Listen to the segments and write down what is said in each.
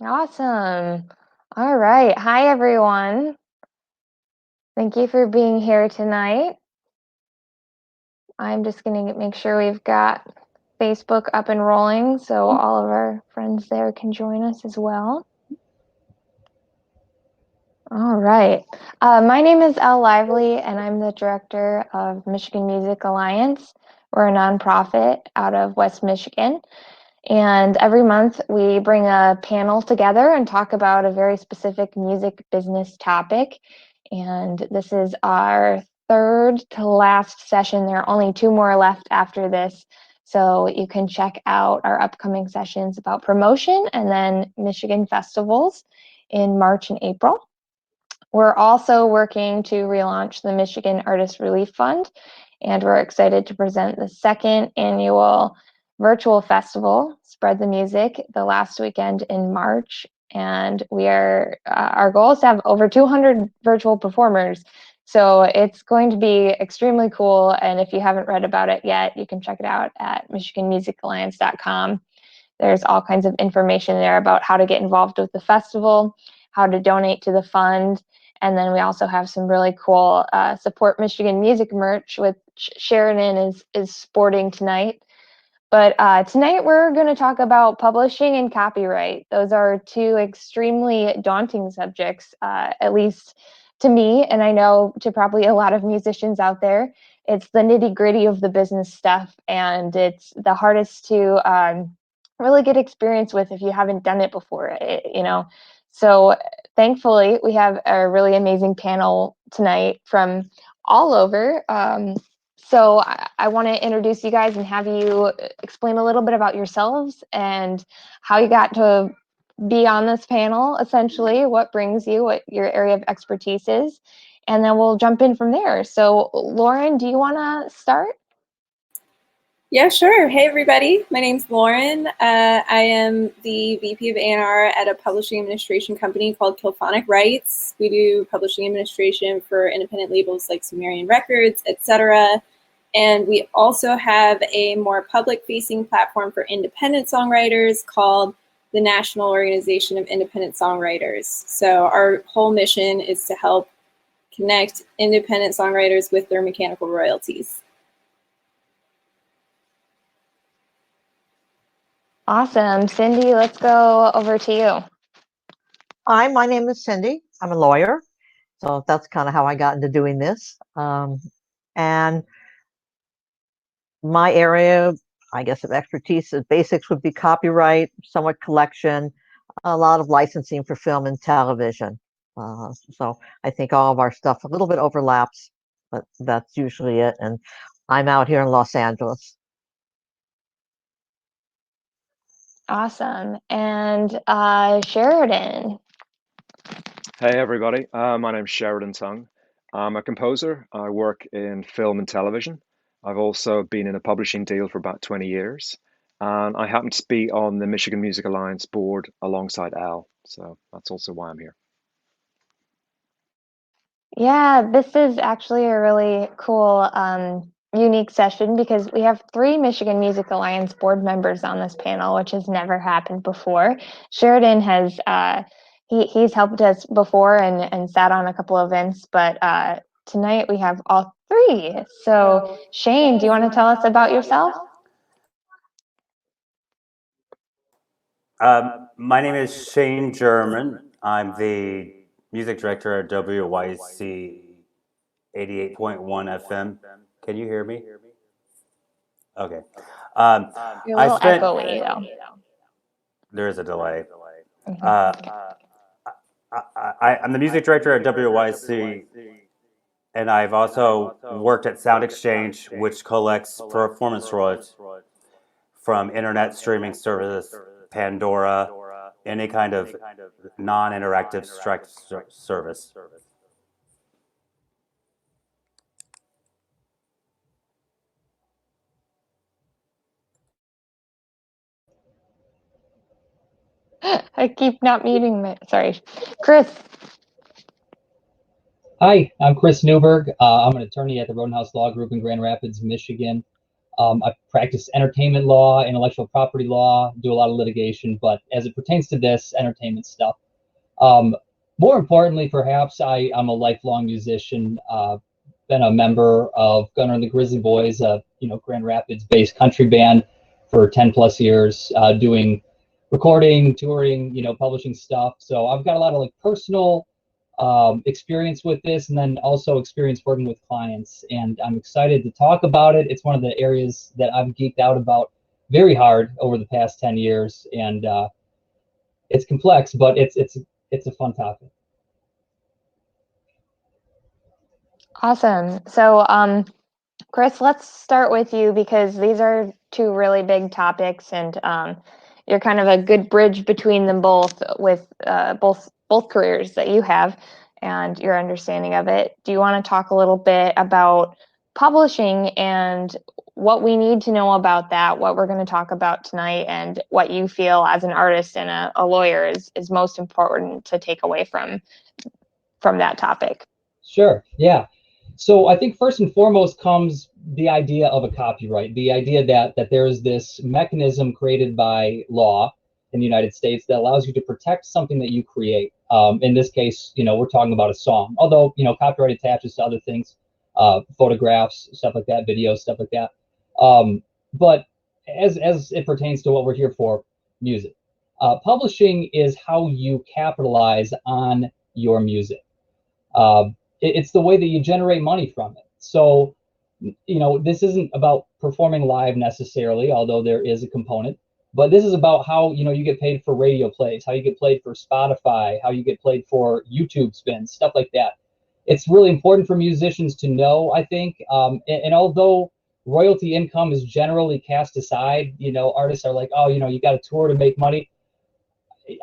Awesome. All right. Hi, everyone. Thank you for being here tonight. I'm just going to make sure we've got Facebook up and rolling so all of our friends there can join us as well. All right. My name is Elle Lively, and I'm the director of Michigan Music Alliance. We're a nonprofit out of West Michigan. And every month we bring a panel together and talk about a very specific music business topic. And this is our third to last session. There are only two more left after this. So you can check out our upcoming sessions about promotion and then Michigan festivals in March and April. We're also working to relaunch the Michigan Artist Relief Fund, and we're excited to present the second annual virtual festival, Spread the Music, the last weekend in March. And we are our goal is to have over 200 virtual performers. So it's going to be extremely cool. And if you haven't read about it yet, you can check it out at michiganmusicalliance.com. There's all kinds of information there about how to get involved with the festival, how to donate to the fund. And then we also have some really cool Support Michigan Music merch, which Sheridan is sporting tonight. But tonight we're going to talk about publishing and copyright. Those are two extremely daunting subjects, at least to me, and I know to probably a lot of musicians out there. It's the nitty-gritty of the business stuff, and it's the hardest to really get experience with if you haven't done it before, So thankfully, we have a really amazing panel tonight from all over. So I want to introduce you guys and have you explain a little bit about yourselves and how you got to be on this panel, essentially, what brings you, what your area of expertise is, and then we'll jump in from there. So Lauren, do you want to start? Yeah, sure. Hey, everybody. My name's Lauren. I am the VP of A&R at a publishing administration company called Kilphonic Rights. We do publishing administration for independent labels like Sumerian Records, etc. And we also have a more public-facing platform for independent songwriters called the National Organization of Independent Songwriters. So our whole mission is to help connect independent songwriters with their mechanical royalties. Awesome. SINDEE, let's go over to you. Hi, my name is SINDEE. I'm a lawyer, so that's kind of how I got into doing this. And my area, I guess, of expertise is basics would be copyright, somewhat collection, a lot of licensing for film and television. So I think all of our stuff a little bit overlaps, but that's usually it. And I'm out here in Los Angeles. Awesome. And Sheridan. Hey everybody, my name's Sheridan Tung. I'm a composer. I work in film and television. I've also been in a publishing deal for about 20 years. And I happen to be on the Michigan Music Alliance board alongside Al. So that's also why I'm here. Yeah, this is actually a really cool, unique session because we have 3 Michigan Music Alliance board members on this panel, which has never happened before. Sheridan has he's helped us before and sat on a couple of events, but tonight we have all 3. So Shane, do you want to tell us about yourself? My name is Shane German. I'm the music director at WYC 88.1 FM. Can you hear me? Okay. You're a little echoey, though. There is a delay. Okay. I'm the music director at WYC, and I've also worked at Sound Exchange, which collects performance royalties from internet streaming services, Pandora, any kind of non-interactive service. I keep not muting my, sorry. Chris. Hi, I'm Chris Newberg. I'm an attorney at the Rodenhouse Law Group in Grand Rapids, Michigan. I practice entertainment law, intellectual property law, do a lot of litigation, but as it pertains to this entertainment stuff, more importantly, perhaps, I'm a lifelong musician. Been a member of Gunner and the Grizzly Boys, Grand Rapids-based country band for 10 plus years, doing recording, touring, publishing stuff. So I've got a lot of like personal experience with this, and then also experience working with clients. And I'm excited to talk about it. It's one of the areas that I've geeked out about very hard over the past 10 years, and it's complex, but it's a fun topic. Awesome. So, Chris, let's start with you because these are two really big topics, and you're kind of a good bridge between them both with both careers that you have and your understanding of it. Do you want to talk a little bit about publishing and what we need to know about that, what we're going to talk about tonight, and what you feel as an artist and a lawyer is most important to take away from that topic? Sure. Yeah. So I think first and foremost comes the idea of a copyright, the idea that there is this mechanism created by law in the United States that allows you to protect something that you create. In this case, we're talking about a song, although, copyright attaches to other things, photographs, stuff like that, videos, stuff like that. But as it pertains to what we're here for, music, publishing is how you capitalize on your music. It's the way that you generate money from it. So, this isn't about performing live necessarily, although there is a component, but this is about how, you get paid for radio plays, how you get paid for Spotify, how you get paid for YouTube spins, stuff like that. It's really important for musicians to know, I think, and although royalty income is generally cast aside, artists are like, oh, you got to tour to make money.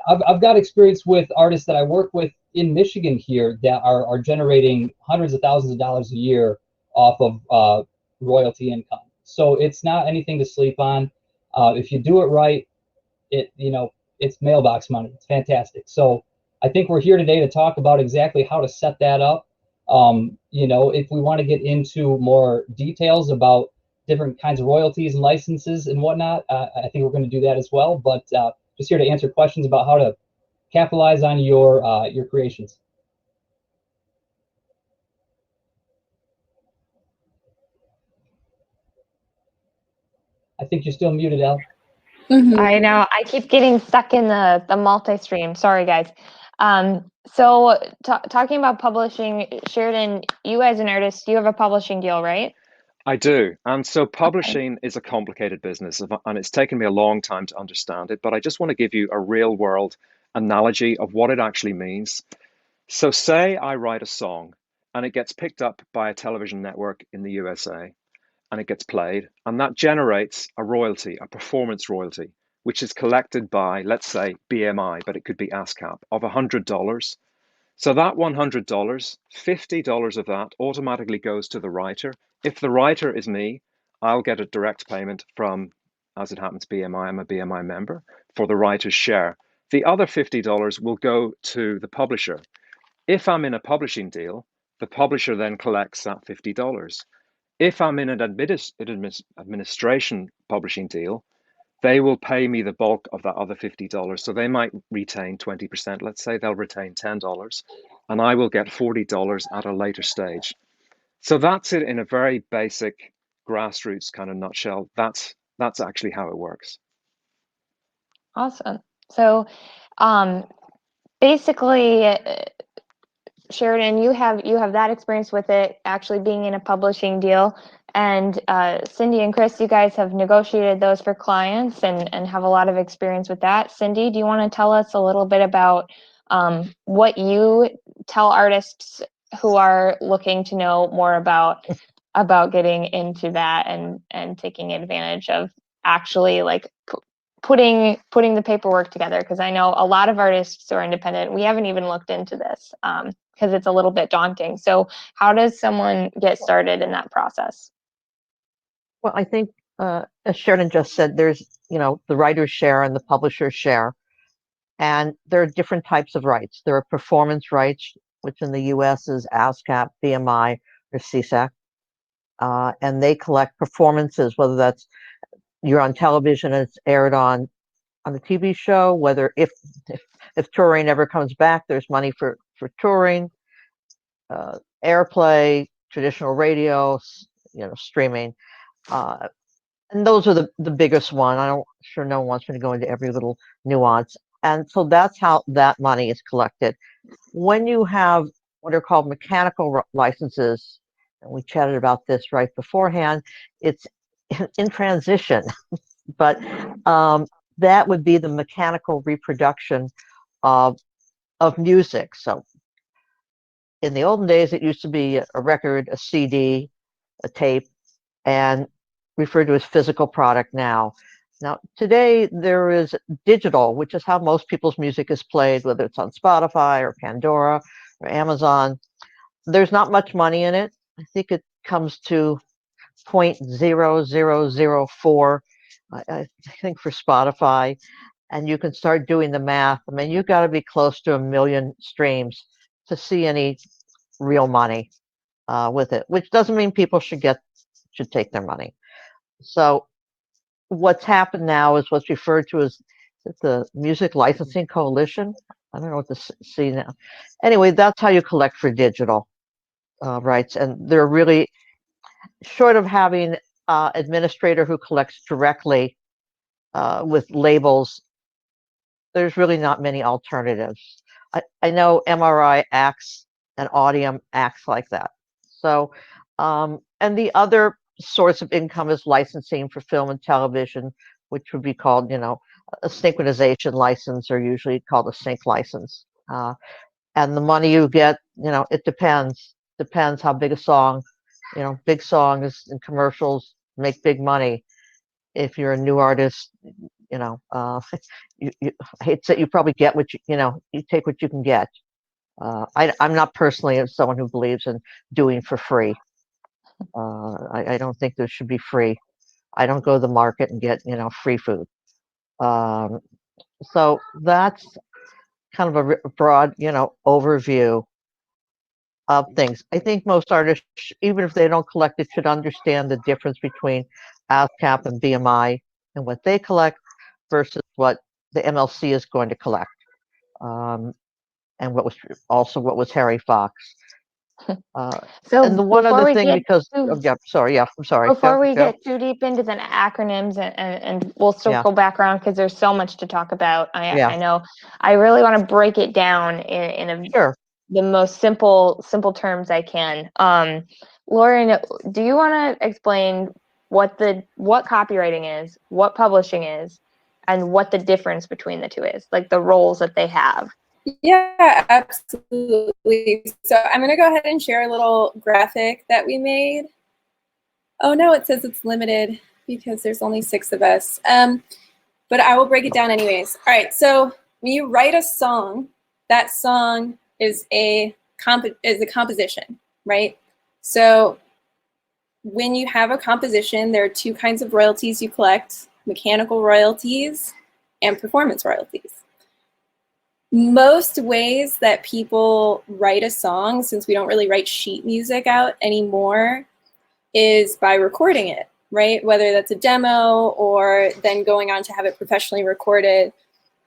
I've got experience with artists that I work with in Michigan here that are generating hundreds of thousands of dollars a year off of royalty income. So it's not anything to sleep on. If you do it right, it's mailbox money. It's fantastic. So I think we're here today to talk about exactly how to set that up. If we want to get into more details about different kinds of royalties and licenses and whatnot, I think we're going to do that as well. But just here to answer questions about how to capitalize on your creations. I think you're still muted, Elle. Mm-hmm. I know. I keep getting stuck in the multi-stream. Sorry, guys. So talking about publishing, Sheridan, you as an artist, you have a publishing deal, right? I do. And so publishing is a complicated business, and it's taken me a long time to understand it, but I just want to give you a real world analogy of what it actually means. So say I write a song and it gets picked up by a television network in the USA and it gets played, and that generates a royalty, a performance royalty, which is collected by, let's say, BMI, but it could be ASCAP, of $100. So that $100, $50 of that automatically goes to the writer. If the writer is me, I'll get a direct payment from, as it happens, BMI. I'm a BMI member, for the writer's share. The other $50 will go to the publisher. If I'm in a publishing deal, the publisher then collects that $50. If I'm in an administration publishing deal, they will pay me the bulk of that other $50. So they might retain 20%. Let's say they'll retain $10, and I will get $40 at a later stage. So that's it in a very basic grassroots kind of nutshell. That's actually how it works. Awesome. So basically, Sheridan, you have that experience with it actually being in a publishing deal, and SINDEE and Chris, you guys have negotiated those for clients and have a lot of experience with that. SINDEE, do you want to tell us a little bit about what you tell artists who are looking to know more about getting into that and taking advantage of actually like putting the paperwork together? Because I know a lot of artists who are independent, we haven't even looked into this because it's a little bit daunting. So how does someone get started in that process? Well, I think, as Sheridan just said, there's, the writer's share and the publisher's share. And there are different types of rights. There are performance rights, which in the US is ASCAP, BMI, or CSAC. and they collect performances, whether that's you're on television and it's aired on the TV show, whether if touring ever comes back, there's money for touring, airplay, traditional radio, streaming. And those are the biggest one. I don't sure no one wants me to go into every little nuance. And so that's how that money is collected. When you have what are called mechanical licenses, and we chatted about this right beforehand, it's in transition, but that would be the mechanical reproduction of music. So in the olden days, it used to be a record, a CD, a tape, and referred to as physical product now. Now, today there is digital, which is how most people's music is played, whether it's on Spotify or Pandora or Amazon. There's not much money in it. I think it comes to 0.0004, I think, for Spotify. And you can start doing the math. I mean, you've got to be close to 1 million streams to see any real money with it, which doesn't mean people should take their money. So what's happened now is what's referred to as the Music Licensing Coalition. I don't know what to see now. Anyway, that's how you collect for digital rights. And they're really, short of having an administrator who collects directly with labels, there's really not many alternatives. I know MRI acts and Audium acts like that. So, and the other source of income is licensing for film and television, which would be called, a synchronization license, or usually called a sync license. And the money you get, it depends how big a song. Big songs and commercials make big money. If you're a new artist, I hate to say, you probably get what you take what you can get. I'm not personally someone who believes in doing for free. I don't think there should be free. I don't go to the market and get, free food. So that's kind of a broad, overview of things. I think most artists, even if they don't collect it, should understand the difference between ASCAP and BMI and what they collect versus what the MLC is going to collect. And what was Harry Fox. So and the one before other we thing, get because to- I'm sorry. Before we go. get too deep into the acronyms, and we'll Yeah. circle back around because there's so much to talk about. Yeah. I know I really want to break it down in Sure. the most simple terms I can. Lauren, do you want to explain what copywriting is, what publishing is, and what the difference between the two is, like the roles that they have? Yeah, absolutely. So I'm going to go ahead and share a little graphic that we made. Oh no, it says it's limited because there's only 6 of us. But I will break it down anyways. All right, so when you write a song, that song is a composition, right? So when you have a composition, there are 2 kinds of royalties you collect: mechanical royalties and performance royalties. Most ways that people write a song, since we don't really write sheet music out anymore, is by recording it, right? Whether that's a demo or then going on to have it professionally recorded.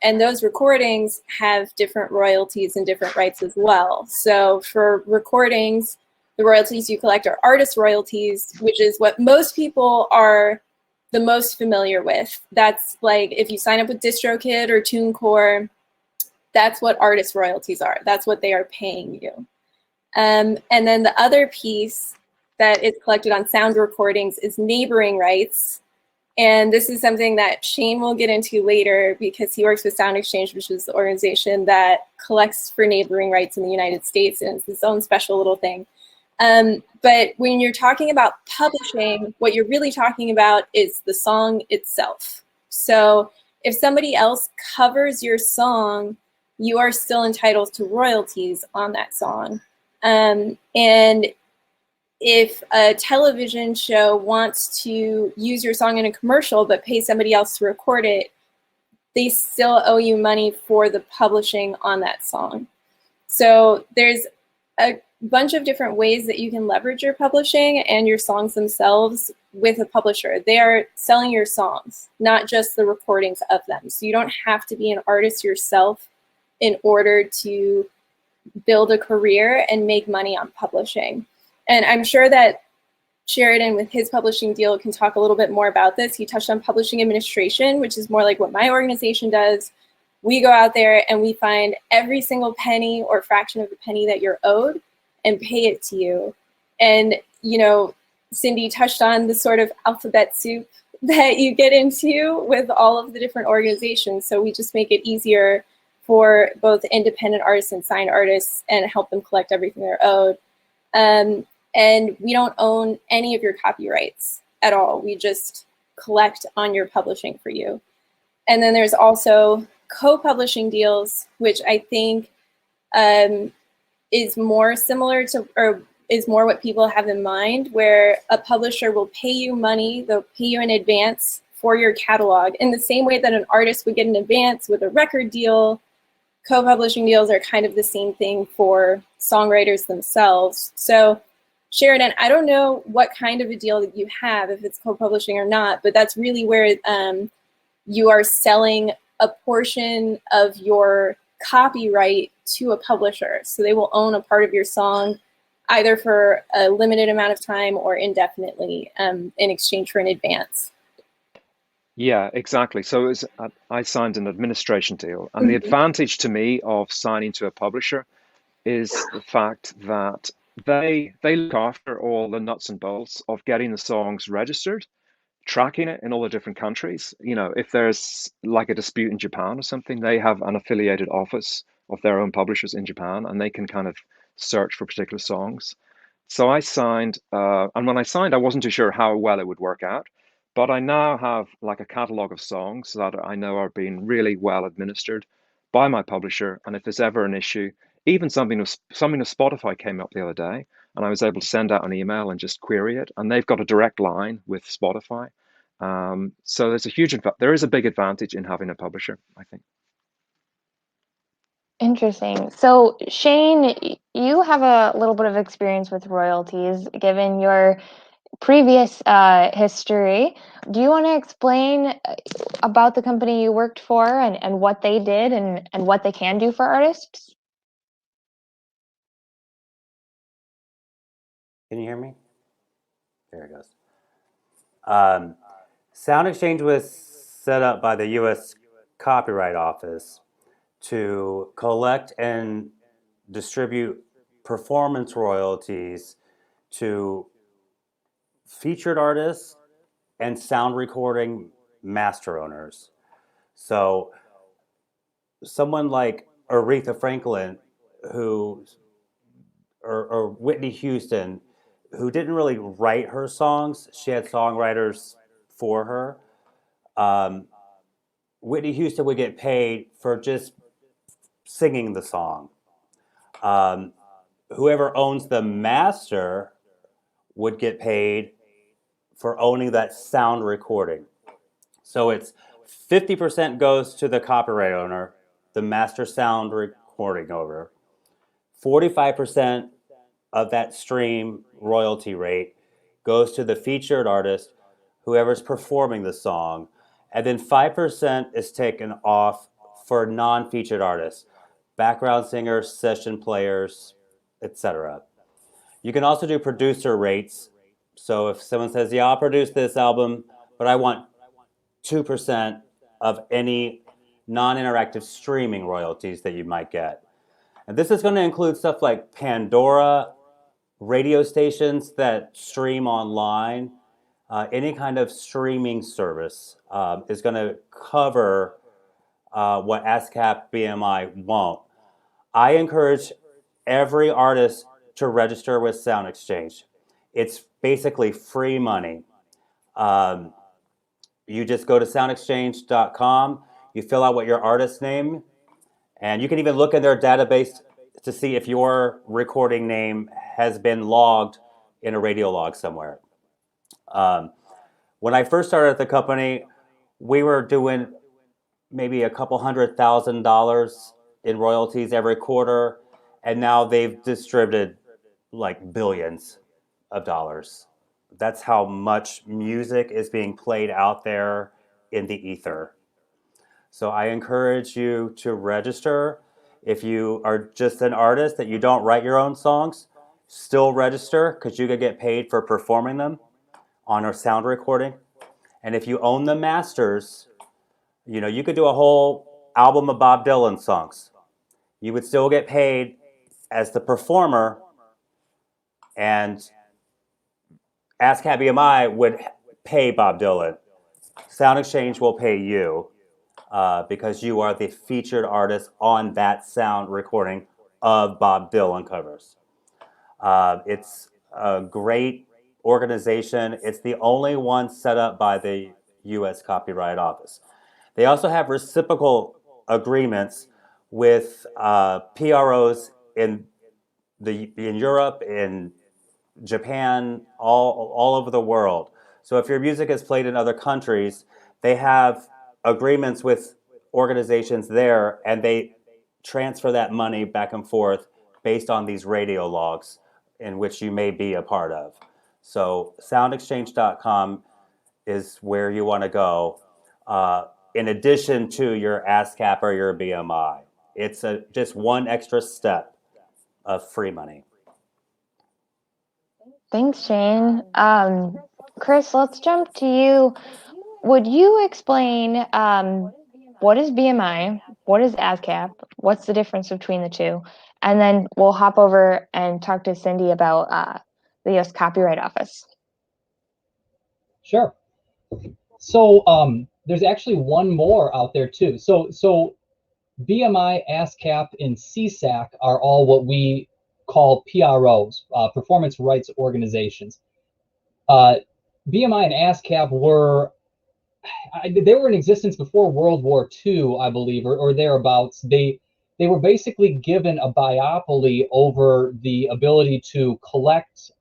And those recordings have different royalties and different rights as well. So for recordings, the royalties you collect are artist royalties, which is what most people are the most familiar with. That's like if you sign up with DistroKid or TuneCore, that's what artist royalties are. That's what they are paying you. And then the other piece that is collected on sound recordings is neighboring rights. And this is something that Shane will get into later because he works with Sound Exchange, which is the organization that collects for neighboring rights in the United States, and it's its own special little thing. But when you're talking about publishing, what you're really talking about is the song itself. So if somebody else covers your song, you are still entitled to royalties on that song. And if a television show wants to use your song in a commercial but pay somebody else to record it, they still owe you money for the publishing on that song. So there's a bunch of different ways that you can leverage your publishing and your songs themselves with a publisher. They are selling your songs, not just the recordings of them. So you don't have to be an artist yourself in order to build a career and make money on publishing. And I'm sure that Sheridan, with his publishing deal, can talk a little bit more about this. He touched on publishing administration, which is more like what my organization does. We go out there and we find every single penny or fraction of a penny that you're owed and pay it to you. And, you know, SINDEE touched on the sort of alphabet soup that you get into with all of the different organizations. So we just make it easier for both independent artists and signed artists and help them collect everything they're owed. And we don't own any of your copyrights at all. We just collect on your publishing for you. And then there's also co-publishing deals, which I think is more similar to, or is more what people have in mind, where a publisher will pay you money, they'll pay you in advance for your catalog. In the same way that an artist would get an advance with a record deal, co-publishing deals are kind of the same thing for songwriters themselves. So Sheridan, I don't know what kind of a deal that you have, if it's co-publishing or not, but that's really where you are selling a portion of your copyright to a publisher. So they will own a part of your song either for a limited amount of time or indefinitely in exchange for an advance. Yeah, exactly. So I signed an administration deal, and the advantage to me of signing to a publisher is the fact that they look after all the nuts and bolts of getting the songs registered, tracking it in all the different countries. You know, if there's like a dispute in Japan or something, they have an affiliated office of their own publishers in Japan, and they can kind of search for particular songs. So I signed, and when I signed, I wasn't too sure how well it would work out, but I now have like a catalog of songs that I know are being really well administered by my publisher. And if there's ever an issue, even something with Spotify came up the other day, and I was able to send out an email and just query it, and they've got a direct line with Spotify. So there is a big advantage in having a publisher, I think. Interesting. So Shane, you have a little bit of experience with royalties, given your previous history. Do you want to explain about the company you worked for and what they did and what they can do for artists? Can you hear me? There it goes. Sound Exchange was set up by the U.S. Copyright Office to collect and distribute performance royalties to featured artists and sound recording master owners. So someone like Aretha Franklin, or Whitney Houston, who didn't really write her songs, she had songwriters for her. Whitney Houston would get paid for just singing the song. Whoever owns the master would get paid for owning that sound recording. So it's 50% goes to the copyright owner, the master sound recording owner. 45% of that stream royalty rate goes to the featured artist, whoever's performing the song. And then 5% is taken off for non-featured artists, background singers, session players, etc. You can also do producer rates. So if someone says, yeah, I'll produce this album, but I want 2% of any non-interactive streaming royalties that you might get. And this is going to include stuff like Pandora, radio stations that stream online, any kind of streaming service is going to cover what ASCAP BMI won't. I encourage every artist to register with Sound Exchange. It's basically free money. You just go to soundexchange.com, you fill out what your artist name, and you can even look in their database to see if your recording name has been logged in a radio log somewhere. When I first started at the company, we were doing maybe a couple $100,000 in royalties every quarter, and now they've distributed like billions of dollars. That's how much music is being played out there in the ether. So I encourage you to register. If you are just an artist that you don't write your own songs, still register because you could get paid for performing them on a sound recording. And if you own the masters, you could do a whole album of Bob Dylan songs. You would still get paid as the performer, and ASCAP BMI would pay Bob Dylan. Sound Exchange will pay you because you are the featured artist on that sound recording of Bob Dylan covers. It's a great organization. It's the only one set up by the U.S. Copyright Office. They also have reciprocal agreements with PROs in Europe, in Japan, all over the world. So if your music is played in other countries, they have agreements with organizations there, and they transfer that money back and forth based on these radio logs in which you may be a part of. So soundexchange.com is where you want to go. In addition to your ASCAP or your BMI, it's just one extra step of free money. Thanks, Shane. Chris, let's jump to you. Would you explain what is BMI, what is ASCAP, what's the difference between the two? And then we'll hop over and talk to SINDEE about the U.S. Copyright Office. Sure. So there's actually one more out there too. So BMI, ASCAP, and CSAC are all what we call PROs, performance rights organizations. BMI and ASCAP they were in existence before World War II, I believe, or thereabouts. They were basically given a biopoly over the ability to collect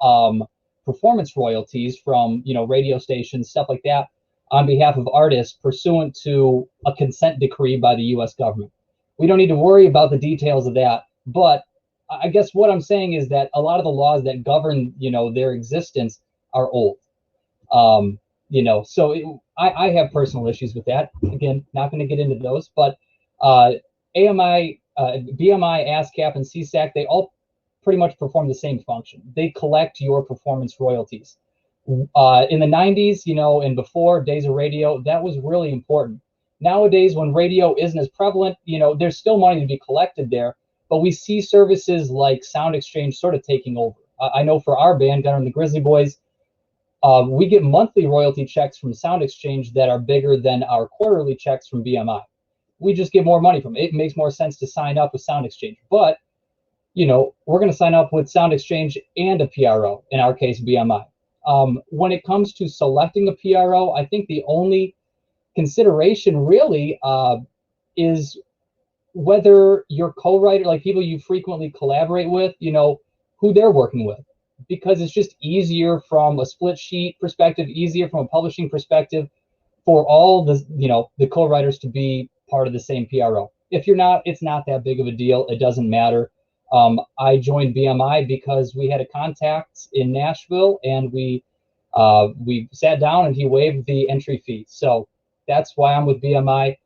performance royalties from radio stations, stuff like that, on behalf of artists pursuant to a consent decree by the U.S. government. We don't need to worry about the details of that, but I guess what I'm saying is that a lot of the laws that govern their existence are old. So I have personal issues with that. Again, not going to get into those, but AMI, BMI, ASCAP, and CSAC, they all pretty much perform the same function. They collect your performance royalties. In the 90s, and before days of radio, that was really important. Nowadays, when radio isn't as prevalent, there's still money to be collected there, but we see services like Sound Exchange sort of taking over. I know for our band, Gunner and the Grizzly Boys, we get monthly royalty checks from Sound Exchange that are bigger than our quarterly checks from BMI. We just get more money from it. It makes more sense to sign up with Sound Exchange. But, we're going to sign up with Sound Exchange and a PRO, in our case, BMI. When it comes to selecting a PRO, I think the only consideration really is whether your co-writer, like people you frequently collaborate with, who they're working with. Because it's just easier from a split sheet perspective, easier from a publishing perspective for all the co-writers to be part of the same PRO. If you're not, it's not that big of a deal. It doesn't matter. I joined BMI because we had a contact in Nashville, and we sat down and he waived the entry fee. So that's why I'm with BMI.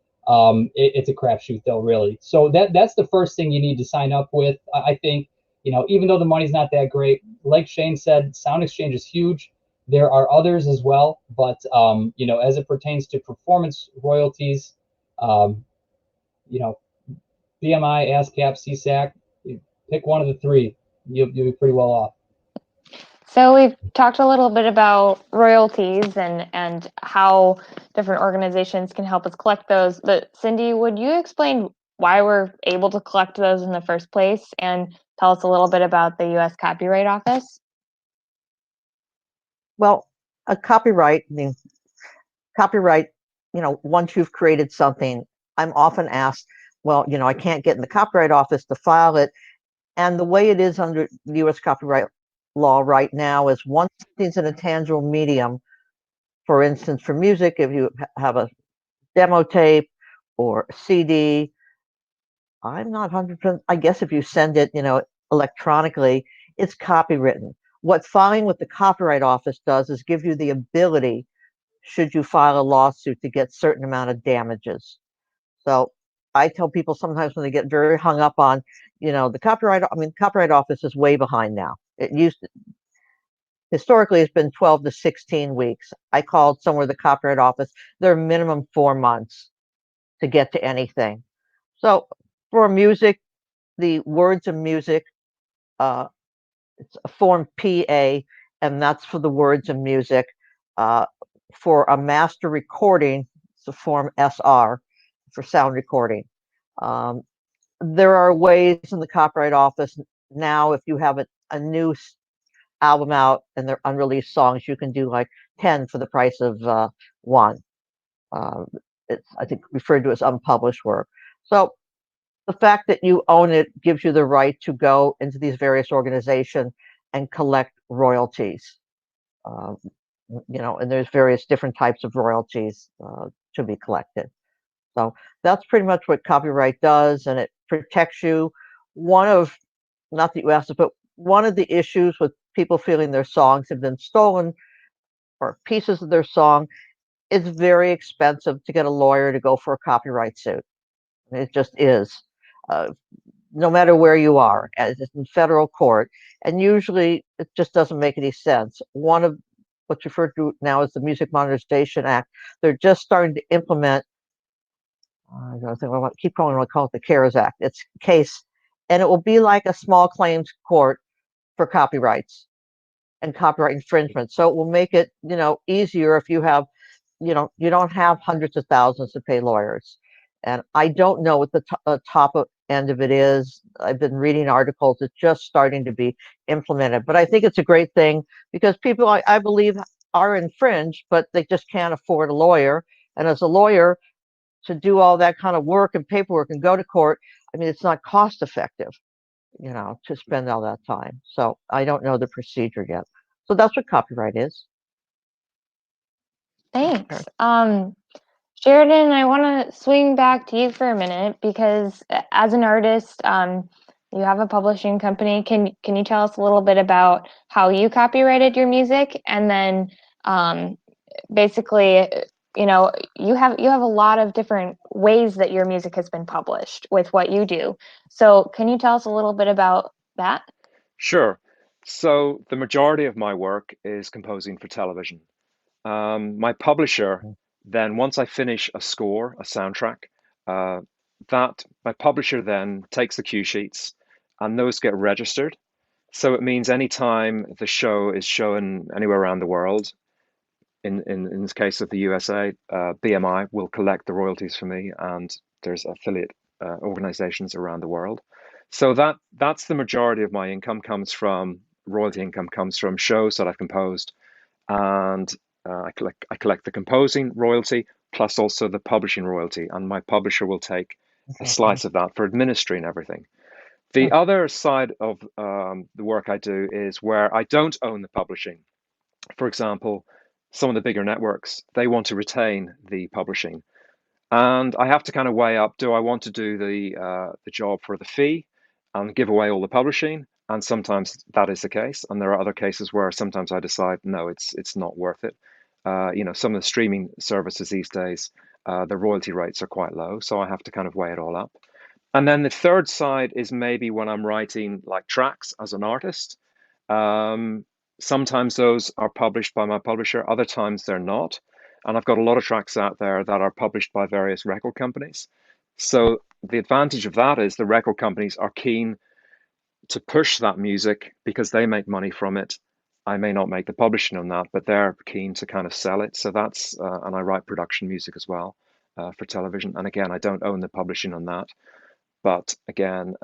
It's a crapshoot though, really. So that's the first thing you need to sign up with. I think, even though the money's not that great, like Shane said, Sound Exchange is huge. There are others as well, but as it pertains to performance royalties, BMI, ASCAP, CSAC, pick one of the three. You'll be pretty well off. So we've talked a little bit about royalties and how different organizations can help us collect those. But SINDEE, would you explain why we're able to collect those in the first place and tell us a little bit about the U.S. Copyright Office? Well, a copyright, once you've created something, I'm often asked, well, I can't get in the Copyright Office to file it. And the way it is under the U.S. copyright law right now is once something's in a tangible medium, for instance, for music, if you have a demo tape or a CD, I'm not 100%, I guess if you send it, electronically, it's copywritten. What filing with the Copyright Office does is give you the ability, should you file a lawsuit, to get certain amount of damages. So I tell people sometimes when they get very hung up on, the Copyright Office is way behind now. Historically, it's been 12 to 16 weeks. I called somewhere the Copyright Office, they're minimum 4 months to get to anything. So for music, the words of music, it's a form PA, and that's for the words of music. For a master recording, it's a form SR for sound recording. There are ways in the Copyright Office now, if you have a new album out and they're unreleased songs, you can do like 10 for the price of one. It's, I think, referred to as unpublished work. So the fact that you own it gives you the right to go into these various organizations and collect royalties. And there's various different types of royalties to be collected. So that's pretty much what copyright does, and it protects you. Not that you asked it, but one of the issues with people feeling their songs have been stolen, or pieces of their song, it's very expensive to get a lawyer to go for a copyright suit. It just is. No matter where you are, as in federal court, and usually it just doesn't make any sense. One of what's referred to now as the Music Modernization Act, they're just starting to implement, I don't think I keep calling it, call it the CARES Act. It's case, and it will be like a small claims court for copyrights and copyright infringement. So it will make it, easier if you have, you don't have hundreds of thousands to pay lawyers. And I don't know what the top end of it is. I've been reading articles. It's just starting to be implemented. But I think it's a great thing because people, I believe, are infringed, but they just can't afford a lawyer. And as a lawyer, to do all that kind of work and paperwork and go to court, I mean, it's not cost effective, to spend all that time. So I don't know the procedure yet. So that's what copyright is. Thanks. Sheridan, I want to swing back to you for a minute because as an artist, you have a publishing company. Can you tell us a little bit about how you copyrighted your music, and then basically, you have a lot of different ways that your music has been published with what you do. So can you tell us a little bit about that? Sure. So the majority of my work is composing for television. My publisher, then once I finish a score, a soundtrack, my publisher then takes the cue sheets and those get registered. So it means anytime the show is shown anywhere around the world, in this case of the USA, BMI will collect the royalties for me, and there's affiliate organizations around the world. So that's the majority of my income royalty income comes from shows that I've composed, and I collect the composing royalty plus also the publishing royalty, and my publisher will take a slice of that for administering everything. The other side of the work I do is where I don't own the publishing. For example, some of the bigger networks, they want to retain the publishing. And I have to kind of weigh up, do I want to do the job for the fee and give away all the publishing? And sometimes that is the case. And there are other cases where sometimes I decide, no, it's not worth it. Some of the streaming services these days, the royalty rates are quite low. So I have to kind of weigh it all up. And then the third side is maybe when I'm writing like tracks as an artist. Sometimes those are published by my publisher, other times they're not. And I've got a lot of tracks out there that are published by various record companies. So the advantage of that is the record companies are keen to push that music because they make money from it. I may not make the publishing on that, but they're keen to kind of sell it. So that's, and I write production music as well for television. And again, I don't own the publishing on that. But again,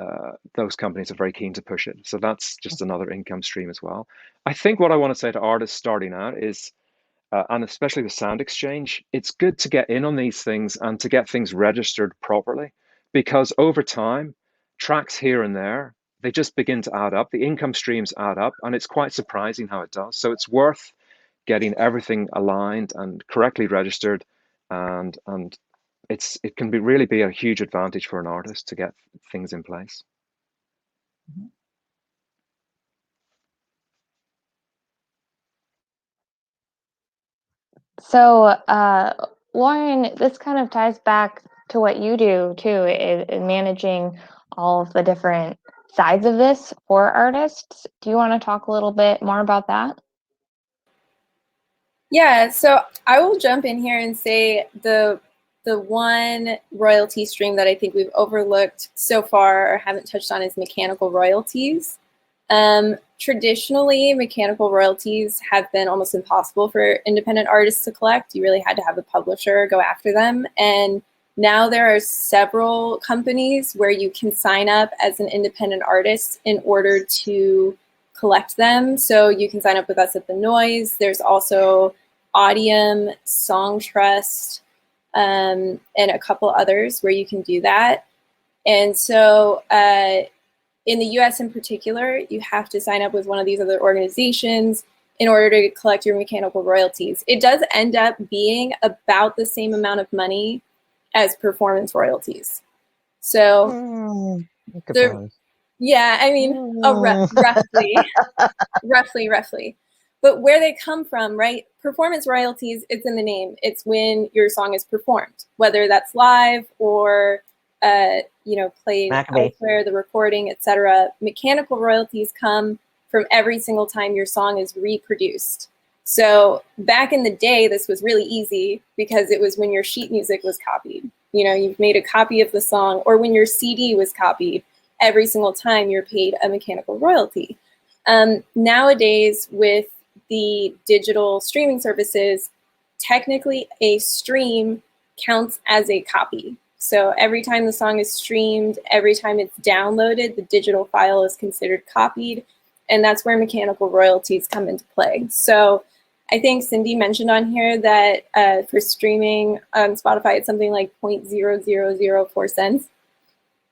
those companies are very keen to push it. So that's just another income stream as well. I think what I want to say to artists starting out is, and especially the Sound Exchange, it's good to get in on these things and to get things registered properly, because over time, tracks here and there, they just begin to add up. The income streams add up, and it's quite surprising how it does. So it's worth getting everything aligned and correctly registered, and it can really be a huge advantage for an artist to get things in place. So, Lauren, this kind of ties back to what you do too, in managing all of the different sides of this for artists. Do you want to talk a little bit more about that? Yeah, so I will jump in here and say the one royalty stream that I think we've overlooked so far or haven't touched on is mechanical royalties. Traditionally, mechanical royalties have been almost impossible for independent artists to collect. You really had to have a publisher go after them. And now there are several companies where you can sign up as an independent artist in order to collect them. So you can sign up with us at The Noise. There's also Audium, Songtrust, and a couple others where you can do that. And so in the US in particular, you have to sign up with one of these other organizations in order to collect your mechanical royalties. It does end up being about the same amount of money as performance royalties. So yeah, I mean, roughly. But where they come from, right? Performance royalties, it's in the name. It's when your song is performed, whether that's live or played elsewhere, the recording, etc. Mechanical royalties come from every single time your song is reproduced. So back in the day, this was really easy because it was when your sheet music was copied. You've made a copy of the song, or when your CD was copied, every single time you're paid a mechanical royalty. Nowadays, with the digital streaming services, technically a stream counts as a copy. So every time the song is streamed, every time it's downloaded, the digital file is considered copied, and that's where mechanical royalties come into play. So I think SINDEE mentioned on here that for streaming on Spotify, it's something like 0.0004 cents.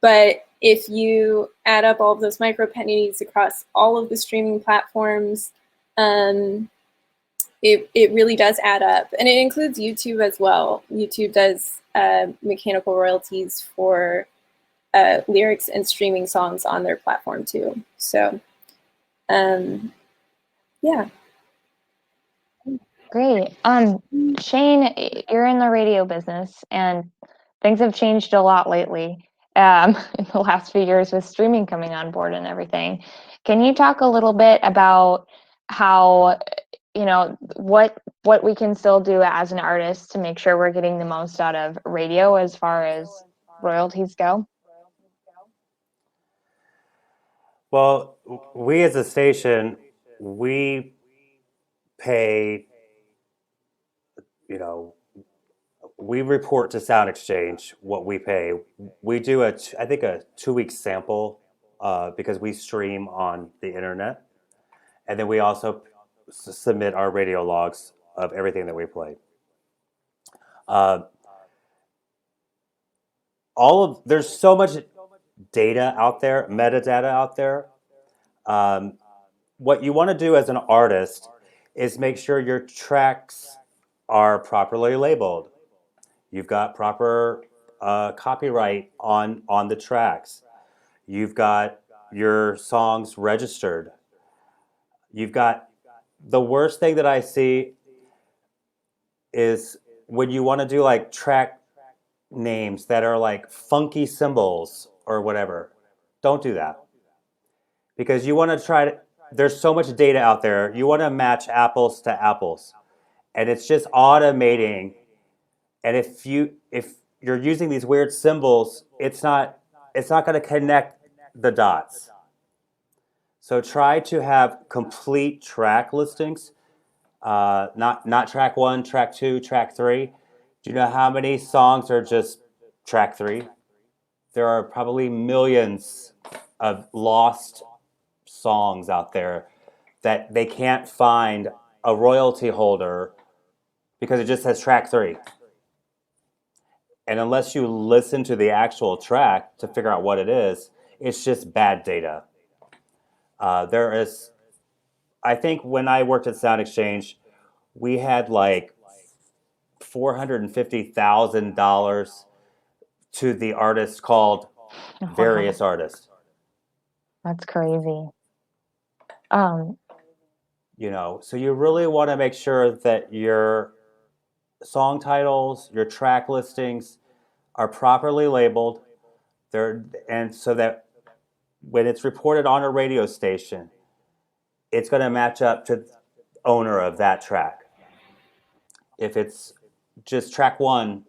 But if you add up all of those micro pennies across all of the streaming platforms, it really does add up. And it includes YouTube as well. YouTube does mechanical royalties for lyrics and streaming songs on their platform too. So, yeah. Great. Shane, you're in the radio business, and things have changed a lot lately in the last few years with streaming coming on board and everything. Can you talk a little bit about how, what we can still do as an artist to make sure we're getting the most out of radio as far as royalties go? Well, we as a station, we pay, we report to Sound Exchange what we pay. We do I think a 2-week sample because we stream on the internet. And then we also submit our radio logs of everything that we play. There's so much data out there, metadata out there. What you want to do as an artist is make sure your tracks are properly labeled. You've got proper copyright on the tracks. You've got your songs registered. You've got the worst thing that I see is when you want to do like track names that are like funky symbols or whatever. Don't do that. Because you want to there's so much data out there. You want to match apples to apples. And it's just automating. And if you're using these weird symbols, it's not going to connect the dots. So try to have complete track listings, not track 1, track 2, track 3. Do you know how many songs are just track 3? There are probably millions of lost songs out there that they can't find a royalty holder because it just says track 3. And unless you listen to the actual track to figure out what it is, it's just bad data. I think when I worked at Sound Exchange, we had like $450,000 to the artist called various artists. That's crazy. So you really want to make sure that you're song titles, your track listings are properly labeled. And so that when it's reported on a radio station, it's going to match up to the owner of that track. If it's just track one,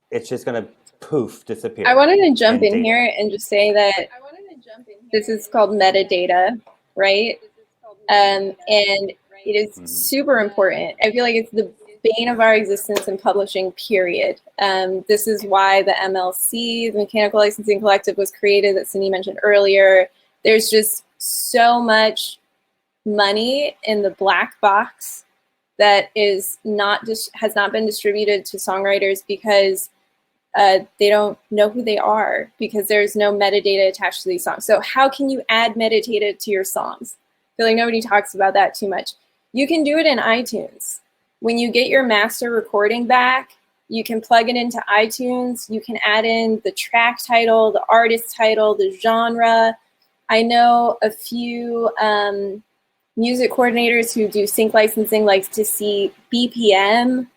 it's just going to poof, disappear. I wanted to jump in data. here and just say that this is called metadata, right? And it is super important. I feel like it's the bane of our existence in publishing, period. This is why the MLC, the Mechanical Licensing Collective, was created, that SINDEE mentioned earlier. There's just so much money in the black box that is not just has not been distributed to songwriters because they don't know who they are, because there's no metadata attached to these songs. So how can you add metadata to your songs? I feel like nobody talks about that too much. You can do it in iTunes. When you get your master recording back, you can plug it into iTunes. You can add in the track title, the artist title, the genre. I know a few music coordinators who do sync licensing like to see BPM,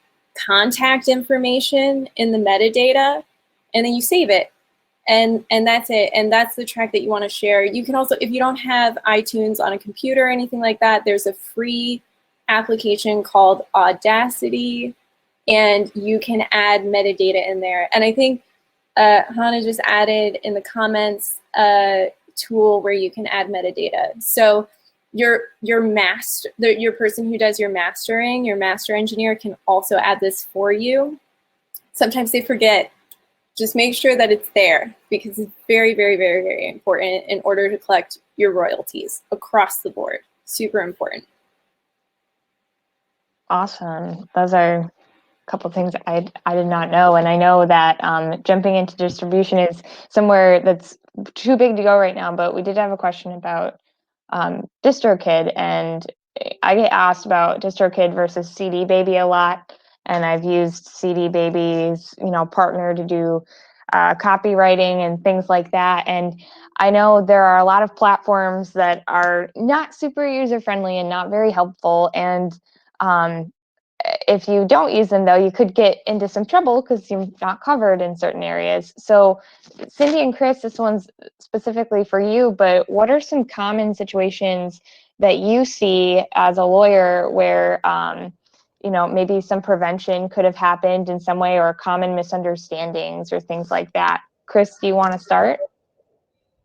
contact information in the metadata, and then you save it. And that's it. And that's the track that you want to share. You can also, if you don't have iTunes on a computer or anything like that, there's a free application called Audacity, and you can add metadata in there. And I think Hannah just added in the comments a tool where you can add metadata. So your person who does your mastering, your master engineer, can also add this for you. Sometimes they forget. Just make sure that it's there, because it's very, very, very, very important in order to collect your royalties across the board. Super important. Awesome. Those are a couple things I did not know. And I know that jumping into distribution is somewhere that's too big to go right now, but we did have a question about DistroKid, and I get asked about DistroKid versus CD Baby a lot. And I've used CD Baby's, partner to do copywriting and things like that. And I know there are a lot of platforms that are not super user friendly and not very helpful. And if you don't use them, though, you could get into some trouble because you're not covered in certain areas. So SINDEE and Chris, this one's specifically for you, but what are some common situations that you see as a lawyer where maybe some prevention could have happened in some way, or common misunderstandings or things like that? Chris, do you want to start?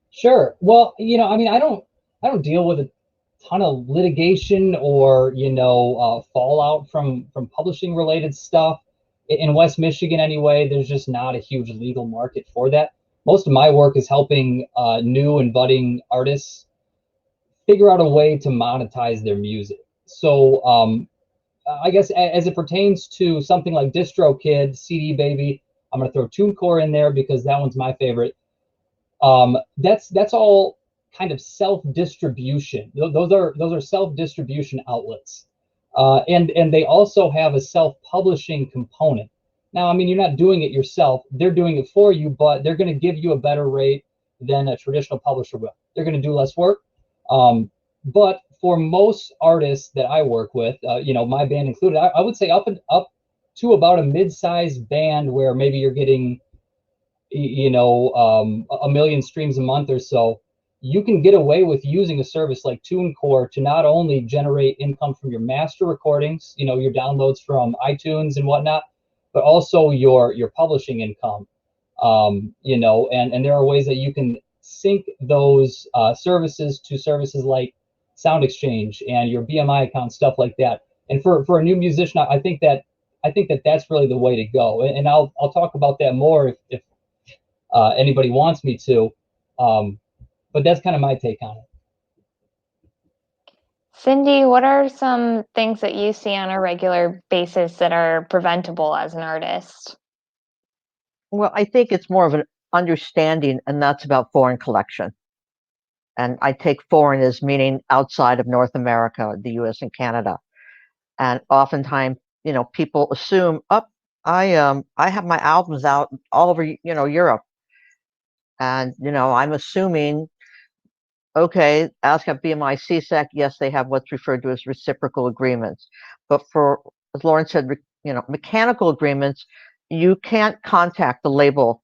Sure. Well, I don't deal with a ton of litigation or fallout from publishing related stuff in West Michigan anyway. There's just not a huge legal market for that. Most of my work is helping new and budding artists figure out a way to monetize their music. So I guess as it pertains to something like DistroKid, CD Baby, I'm going to throw TuneCore in there because that one's my favorite. That's all kind of self-distribution. Those are self-distribution outlets, and they also have a self-publishing component. Now, I mean, you're not doing it yourself; they're doing it for you, but they're going to give you a better rate than a traditional publisher will. They're going to do less work, but for most artists that I work with, my band included, I would say up to about a mid-sized band where maybe you're getting a million streams a month or so, you can get away with using a service like TuneCore to not only generate income from your master recordings, your downloads from iTunes and whatnot, but also your publishing income. And there are ways that you can sync those services to services like SoundExchange and your BMI account, stuff like that. And for a new musician, I think that that's really the way to go. And I'll talk about that more if anybody wants me to, but that's kind of my take on it. SINDEE, what are some things that you see on a regular basis that are preventable as an artist? Well, I think it's more of an understanding, and that's about foreign collection. And I take foreign as meaning outside of North America, the US and Canada. And oftentimes, people assume, I have my albums out all over, Europe. And, I'm assuming, okay, ASCAP, BMI, CSEC, yes, they have what's referred to as reciprocal agreements. But for as Lauren said, mechanical agreements, you can't contact the label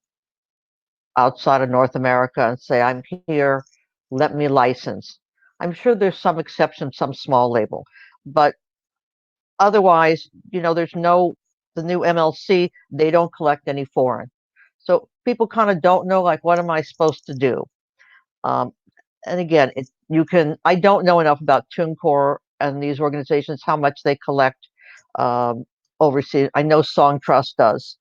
outside of North America and say, I'm here, let me license. I'm sure there's some exception, some small label, but otherwise, there's the new MLC, they don't collect any foreign. So people kind of don't know, like, what am I supposed to do? And again, I don't know enough about TuneCore and these organizations, how much they collect overseas. I know Song Trust does.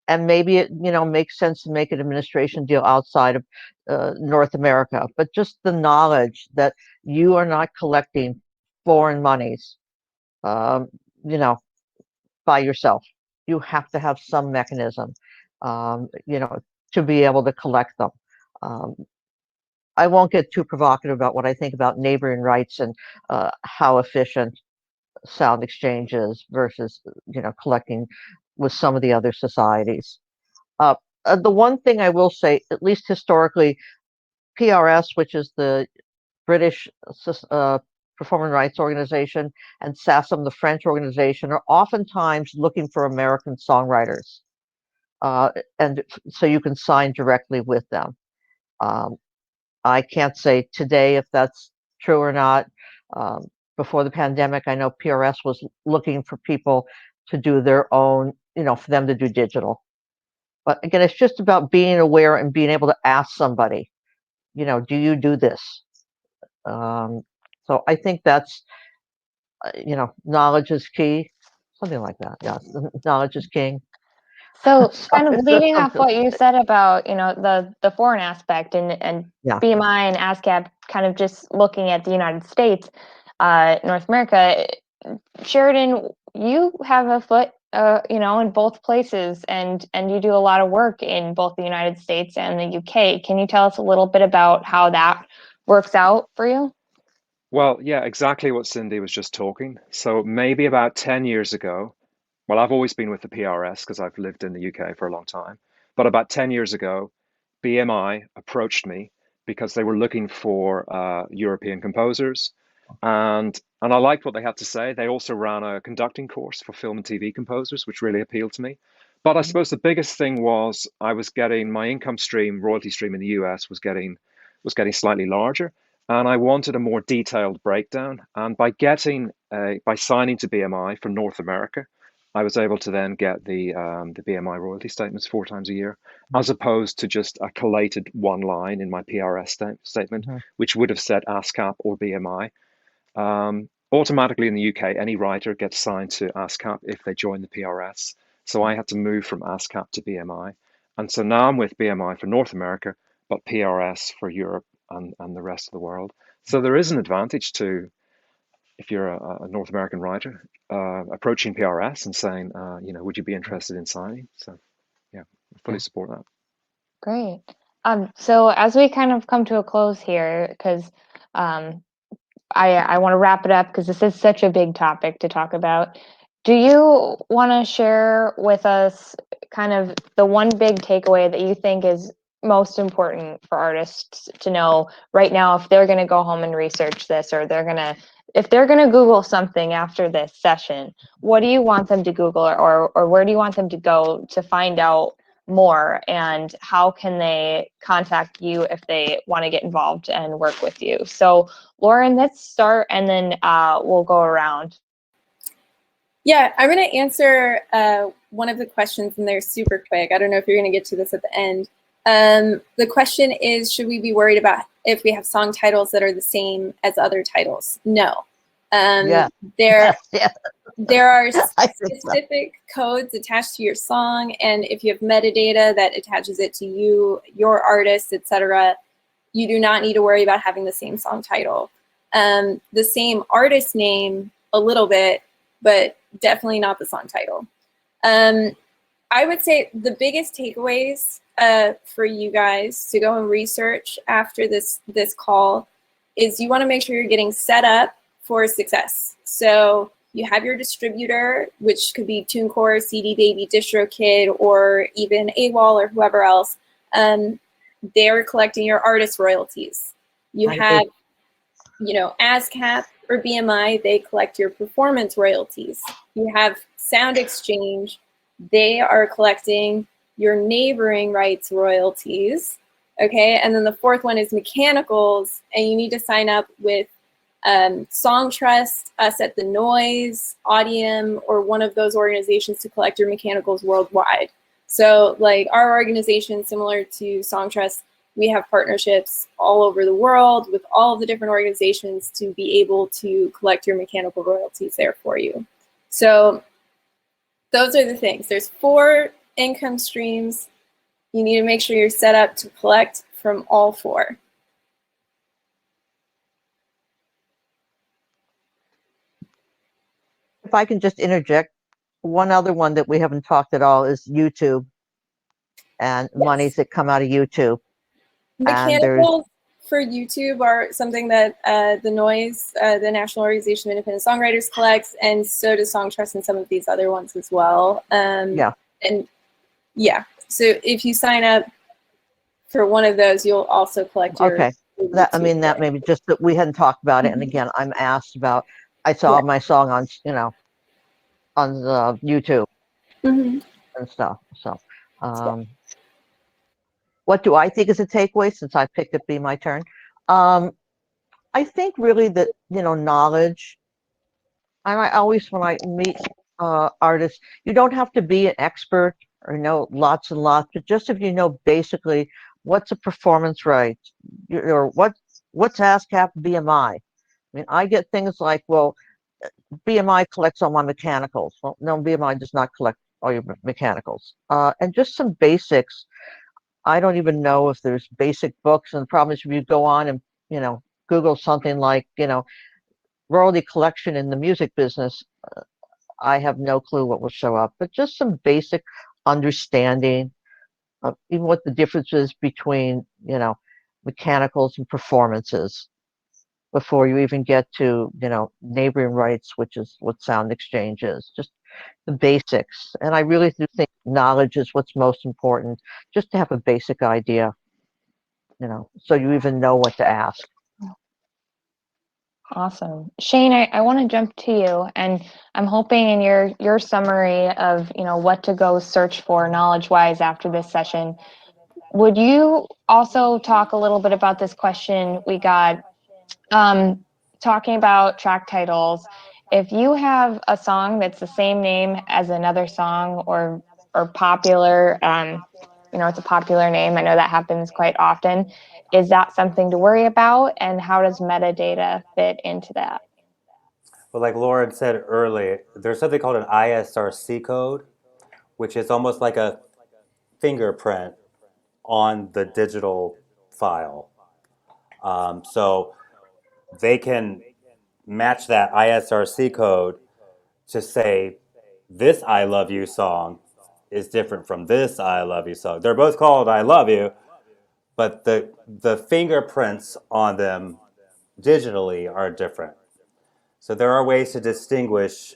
And maybe it, makes sense to make an administration deal outside of North America. But just the knowledge that you are not collecting foreign monies, by yourself. You have to have some mechanism, to be able to collect them. I won't get too provocative about what I think about neighboring rights and how efficient Sound Exchange is versus, collecting with some of the other societies. The one thing I will say, at least historically, PRS, which is the British Performing Rights Organization, and SASM, the French organization, are oftentimes looking for American songwriters. And so you can sign directly with them. I can't say today if that's true or not. Before the pandemic, I know PRS was looking for people to do their own, for them to do digital. But again, it's just about being aware and being able to ask somebody, do you do this? So I think that's, knowledge is key, something like that. Yeah, knowledge is king. So kind of leading off what you said about, the foreign aspect and yeah. BMI and ASCAP kind of just looking at the United States, North America, Sheridan, you have a foot, in both places and you do a lot of work in both the United States and the UK. Can you tell us a little bit about how that works out for you? Well, yeah, exactly what SINDEE was just talking. So maybe about 10 years ago, well, I've always been with the PRS because I've lived in the UK for a long time. But about 10 years ago, BMI approached me because they were looking for European composers. And I liked what they had to say. They also ran a conducting course for film and TV composers, which really appealed to me. But I suppose the biggest thing was I was getting my income stream, royalty stream in the US was getting slightly larger. And I wanted a more detailed breakdown. And by signing to BMI for North America, I was able to then get the BMI royalty statements 4 times a year, as opposed to just a collated one line in my PRS statement, which would have said ASCAP or BMI. Automatically in the UK, any writer gets signed to ASCAP if they join the PRS. So I had to move from ASCAP to BMI. And so now I'm with BMI for North America, but PRS for Europe and the rest of the world. So there is an advantage to, if you're a North American writer, approaching PRS and saying, would you be interested in signing? So yeah, I fully support that. Great. So as we kind of come to a close here, because I want to wrap it up because this is such a big topic to talk about. Do you want to share with us kind of the one big takeaway that you think is most important for artists to know right now if they're going to go home and research this, or if they're going to Google something after this session? What do you want them to Google, or where do you want them to go to find out more, and how can they contact you if they want to get involved and work with you? So Lauren, let's start, and then we'll go around. Yeah, I'm going to answer one of the questions, and they're super quick. I don't know if you're going to get to this at the end. The question is, should we be worried about if we have song titles that are the same as other titles? No. There are specific codes attached to your song, and if you have metadata that attaches it to you, your artist, etc., you do not need to worry about having the same song title. The same artist name a little bit, but definitely not the song title. I would say the biggest takeaways for you guys to go and research after this call is you want to make sure you're getting set up for success. So you have your distributor, which could be TuneCore, CD Baby, DistroKid, or even AWOL or whoever else. They're collecting your artist royalties. You have, ASCAP or BMI, they collect your performance royalties. You have Sound Exchange, they are collecting your neighboring rights royalties. Okay, and then the fourth one is mechanicals, and you need to sign up with Song Trust, Us at the Noise, Audium, or one of those organizations to collect your mechanicals worldwide. So like our organization, similar to Song Trust, we have partnerships all over the world with all of the different organizations to be able to collect your mechanical royalties there for you. So those are the things. There's 4 income streams. You need to make sure you're set up to collect from all 4. If I can just interject, one other one that we haven't talked at all is YouTube and monies that come out of YouTube. Mechanicals for YouTube are something that the Noise, the National Organization of Independent Songwriters, collects, and so does Song Trust and some of these other ones as well. Yeah. And yeah, so if you sign up for one of those, you'll also collect your. Okay. That, I mean, that maybe just that we hadn't talked about it. And again, I'm asked about, I saw my song on, you know, on the YouTube and stuff. So, what do I think is a takeaway since I picked it be my turn? I think really that, you know, knowledge, I always, when I meet artists, you don't have to be an expert or know lots and lots, but just if you know basically what's a performance right, or what's ASCAP BMI. I mean, I get things like, well, BMI collects all my mechanicals. Well, no, BMI does not collect all your mechanicals. And just some basics. I don't even know if there's basic books. And the problem is if you go on and, you know, Google something like, you know, royalty collection in the music business, I have no clue what will show up. But just some basic understanding of even what the difference is between, you know, mechanicals and performances before you even get to, you know, neighboring rights, which is what Sound Exchange is. Just the basics. And I really do think knowledge is what's most important, just to have a basic idea, you know, so you even know what to ask. Awesome. Shane, I want to jump to you, and I'm hoping in your summary of, you know, what to go search for knowledge-wise after this session, would you also talk a little bit about this question we got, talking about track titles? If you have a song that's the same name as another song or popular, you know, it's a popular name. I know that happens quite often. Is that something to worry about? And how does metadata fit into that? Well, like Lauren said earlier, there's something called an ISRC code, which is almost like a fingerprint on the digital file. So they can match that ISRC code to say, this I Love You song is different from this I Love You song. They're both called I Love You, but the fingerprints on them digitally are different. So there are ways to distinguish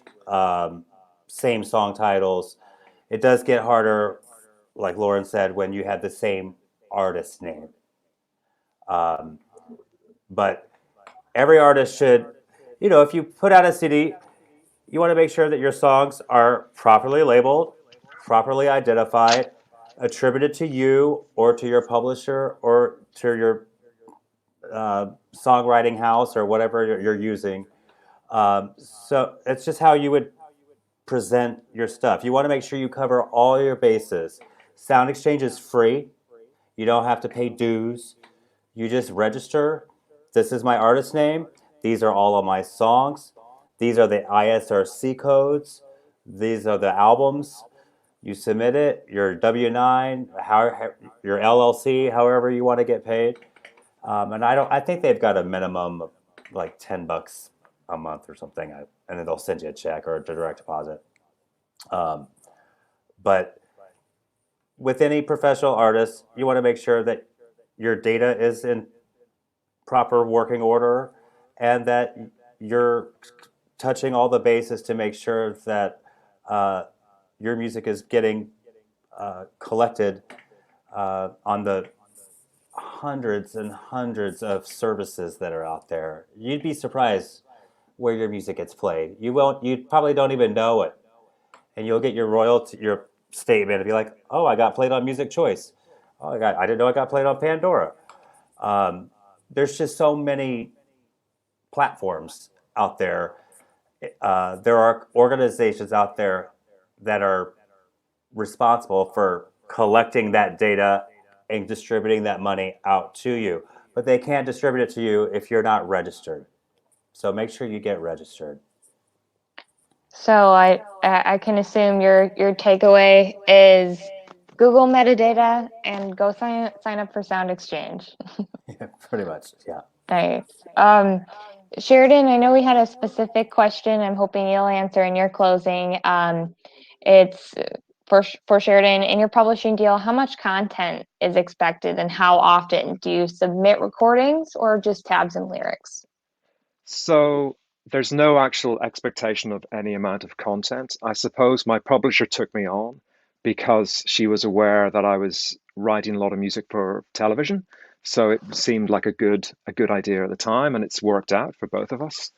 same song titles. It does get harder, like Lauren said, when you have the same artist name. But every artist should, you know, if you put out a CD, you want to make sure that your songs are properly labeled, properly identified, attributed to you or to your publisher or to your songwriting house or whatever you're using. So it's just how you would present your stuff. You want to make sure you cover all your bases. Sound Exchange is free. You don't have to pay dues. You just register. This is my artist name. These are all of my songs. These are the ISRC codes. These are the albums. You submit it, your W-9, your LLC, however you want to get paid. And I think they've got a minimum of like $10 a month or something, and then they'll send you a check or a direct deposit. But with any professional artist, you want to make sure that your data is in proper working order and that you're touching all the bases to make sure that your music is getting collected on the hundreds and hundreds of services that are out there. You'd be surprised where your music gets played. You probably don't even know it, and you'll get your statement and be like, oh, I got played on Music Choice. Oh, I didn't know I got played on Pandora. There's just so many platforms out there. There are organizations out there that are responsible for collecting that data and distributing that money out to you, but they can't distribute it to you if you're not registered. So make sure you get registered. So I can assume your takeaway is Google metadata and go sign up for Sound Exchange. Yeah, pretty much, yeah. Nice. Sheridan, I know we had a specific question. I'm hoping you'll answer in your closing. It's for Sheridan. In your publishing deal, how much content is expected, and how often do you submit recordings or just tabs and lyrics? So there's no actual expectation of any amount of content. I suppose my publisher took me on because she was aware that I was writing a lot of music for television. So it seemed like a good idea at the time, and it's worked out for both of us.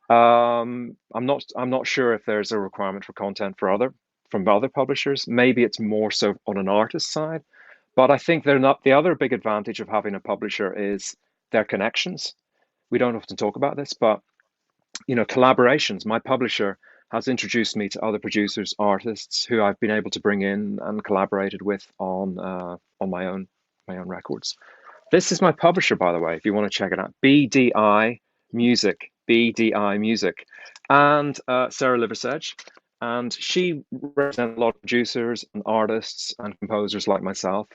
I'm not sure if there's a requirement for content from other publishers. Maybe it's more so on an artist side, but I think they're not. The other big advantage of having a publisher is their connections. We don't often talk about this, but collaborations. My publisher has introduced me to other producers, artists who I've been able to bring in and collaborated with on my own records. This is my publisher, by the way, if you want to check it out. BDI Music, BDI Music, and Sarah Liversedge. And she represents a lot of producers and artists and composers like myself.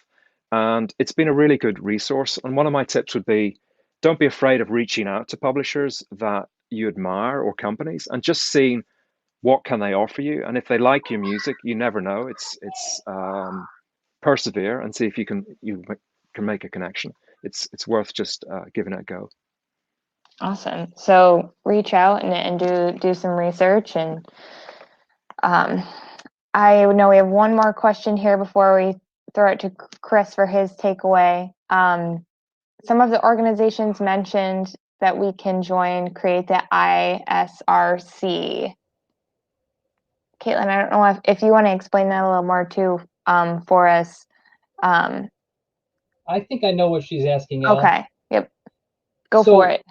And it's been a really good resource. And one of my tips would be, don't be afraid of reaching out to publishers that you admire or companies and just seeing what can they offer you. And if they like your music, you never know. It's persevere and see if you can make a connection. It's worth just giving it a go. Awesome. So reach out and do some research. And I know we have one more question here before we throw it to Chris for his takeaway. Some of the organizations mentioned that we can join create the ISRC. Caitlin, I don't know if you want to explain that a little more too for us. I think I know what she's asking. Okay. Yep. Go for it.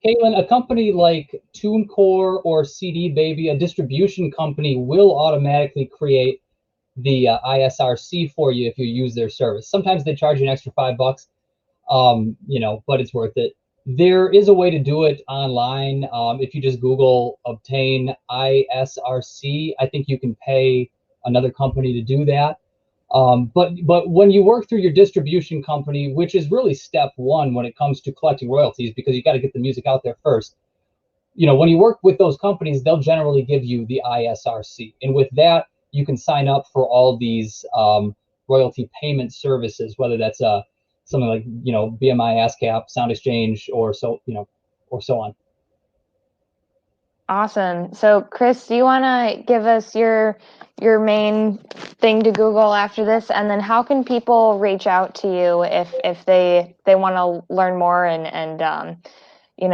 Caitlin, a company like TuneCore or CD Baby, a distribution company, will automatically create the ISRC for you if you use their service. Sometimes they charge you an extra $5, but it's worth it. There is a way to do it online. If you just Google obtain ISRC, I think you can pay another company to do that. But when you work through your distribution company, which is really step one when it comes to collecting royalties, because you got to get the music out there first. When you work with those companies, they'll generally give you the ISRC, and with that, you can sign up for all these royalty payment services, whether that's something like BMI, ASCAP, Sound Exchange, or so on. Awesome. So Chris, do you want to give us your main thing to Google after this, and then how can people reach out to you if they want to learn more and you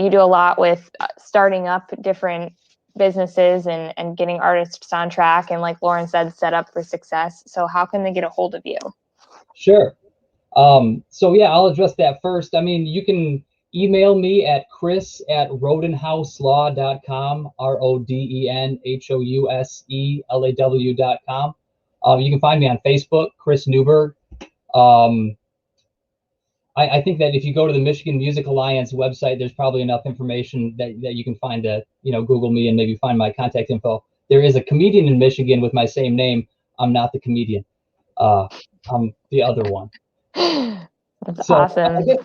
do a lot with starting up different businesses and getting artists on track, and like Lauren said, set up for success. So how can they get a hold of you? Sure. So yeah, I'll address that first. I mean, you can email me at chris@rodenhouselaw.com, RODENHOUSELAW.com. You can find me on Facebook, Chris Newberg. I think that if you go to the Michigan Music Alliance website, there's probably enough information that you can find to, Google me and maybe find my contact info. There is a comedian in Michigan with my same name. I'm not the comedian. I'm the other one. That's awesome. I guess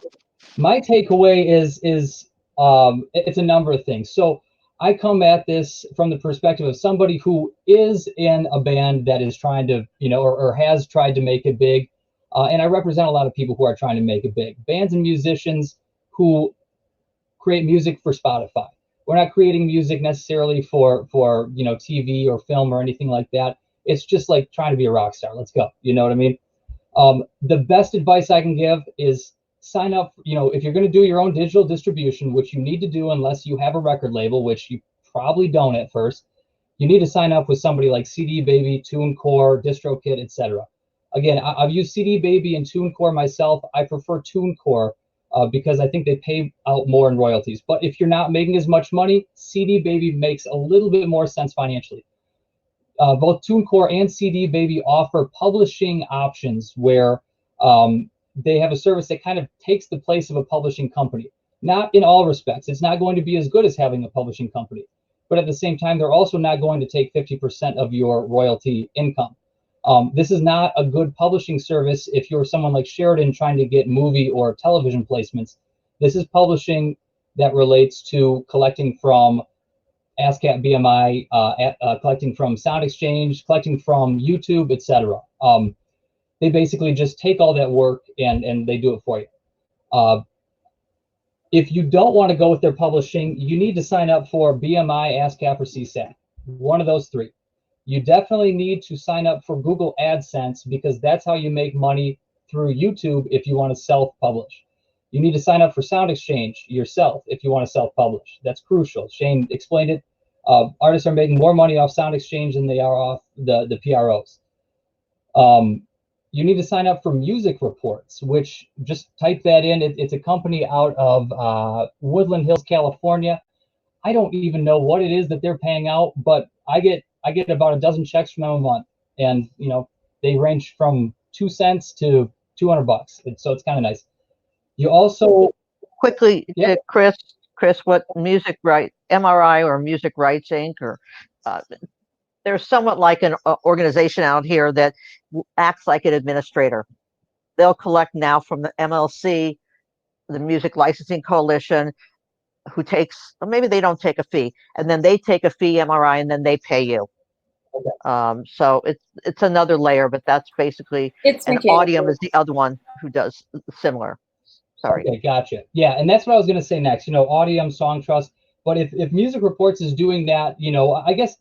my takeaway is it's a number of things. So I come at this from the perspective of somebody who is in a band that is trying to, or has tried to make it big. And I represent a lot of people who are trying to make it big. Bands and musicians who create music for Spotify. We're not creating music necessarily for TV or film or anything like that. It's just like trying to be a rock star. Let's go. You know what I mean? The best advice I can give is sign up, if you're going to do your own digital distribution, which you need to do unless you have a record label, which you probably don't at first, you need to sign up with somebody like CD Baby, TuneCore, DistroKid, etc. Again, I've used CD Baby and TuneCore myself. I prefer TuneCore because I think they pay out more in royalties. But if you're not making as much money, CD Baby makes a little bit more sense financially. Both TuneCore and CD Baby offer publishing options where they have a service that kind of takes the place of a publishing company. Not in all respects. It's not going to be as good as having a publishing company. But at the same time, they're also not going to take 50% of your royalty income. This is not a good publishing service if you're someone like Sheridan trying to get movie or television placements. This is publishing that relates to collecting from ASCAP BMI, collecting from SoundExchange, collecting from YouTube, etc. They basically just take all that work and they do it for you. If you don't want to go with their publishing, you need to sign up for BMI, ASCAP, or CSAC. One of those three. You definitely need to sign up for Google AdSense because that's how you make money through YouTube if you want to self-publish. You need to sign up for SoundExchange yourself if you want to self-publish. That's crucial. Shane explained it. Artists are making more money off SoundExchange than they are off the PROs. You need to sign up for Music Reports, which just type that in. It's a company out of Woodland Hills, California. I don't even know what it is that they're paying out, but I get about a dozen checks from them a month, and they range from 2 cents to $200, so it's kind of nice. You also quickly, yeah. Chris, what music right MRI or Music Rights Inc. or they're somewhat like an organization out here that acts like an administrator. They'll collect now from the MLC, the Music Licensing Coalition, who takes, or maybe they don't take a fee, and then they take a fee, MRI, and then they pay you. Okay. So it's another layer, but that's basically, and Audium is the other one who does similar. Sorry. Okay, gotcha. Yeah, and that's what I was going to say next. Audium, Song Trust. But if Music Reports is doing that, I guess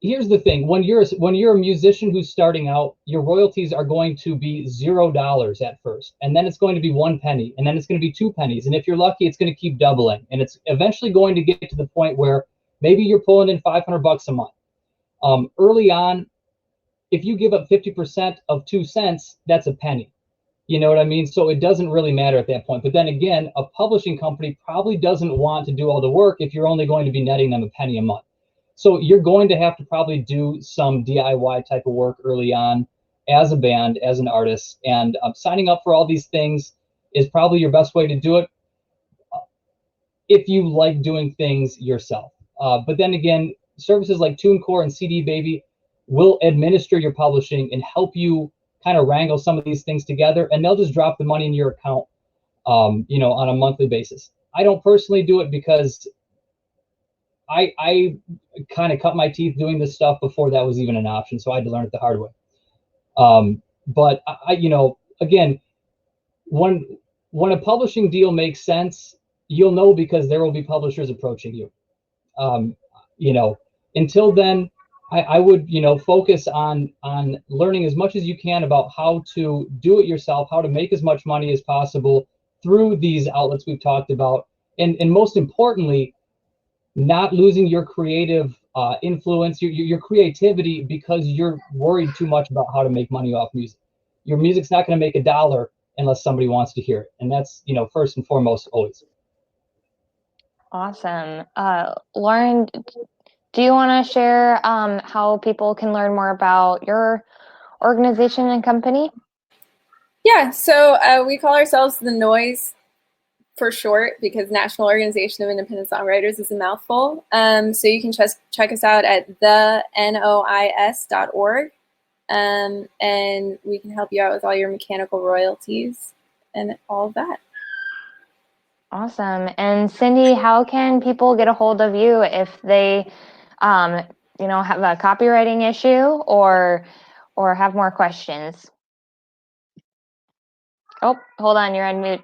here's the thing: when you're a musician who's starting out, your royalties are going to be $0 at first, and then it's going to be 1 penny, and then it's going to be 2 pennies, and if you're lucky, it's going to keep doubling, and it's eventually going to get to the point where maybe you're pulling in $500 a month. Early on, if you give up 50% of 2 cents, that's a penny. You know what I mean? So it doesn't really matter at that point. But then again, a publishing company probably doesn't want to do all the work if you're only going to be netting them a penny a month. So you're going to have to probably do some DIY type of work early on as a band, as an artist. And signing up for all these things is probably your best way to do it if you like doing things yourself. But then again, services like TuneCore and CD Baby will administer your publishing and help you kind of wrangle some of these things together, and they'll just drop the money in your account, on a monthly basis. I don't personally do it because I kind of cut my teeth doing this stuff before that was even an option, so I had to learn it the hard way. But again, when a publishing deal makes sense, you'll know because there will be publishers approaching you. Until then, I would, focus on learning as much as you can about how to do it yourself, how to make as much money as possible through these outlets we've talked about, and most importantly, not losing your creative influence, your creativity, because you're worried too much about how to make money off music. Your music's not going to make $1 unless somebody wants to hear it, and that's first and foremost always. Awesome. Lauren, do you want to share how people can learn more about your organization and company? Yeah, so we call ourselves The Noise for short because National Organization of Independent Songwriters is a mouthful. So you can check us out at thenois.org, and we can help you out with all your mechanical royalties and all of that. Awesome. And SINDEE, how can people get a hold of you if they have a copywriting issue or have more questions? Oh, hold on, you're on mute.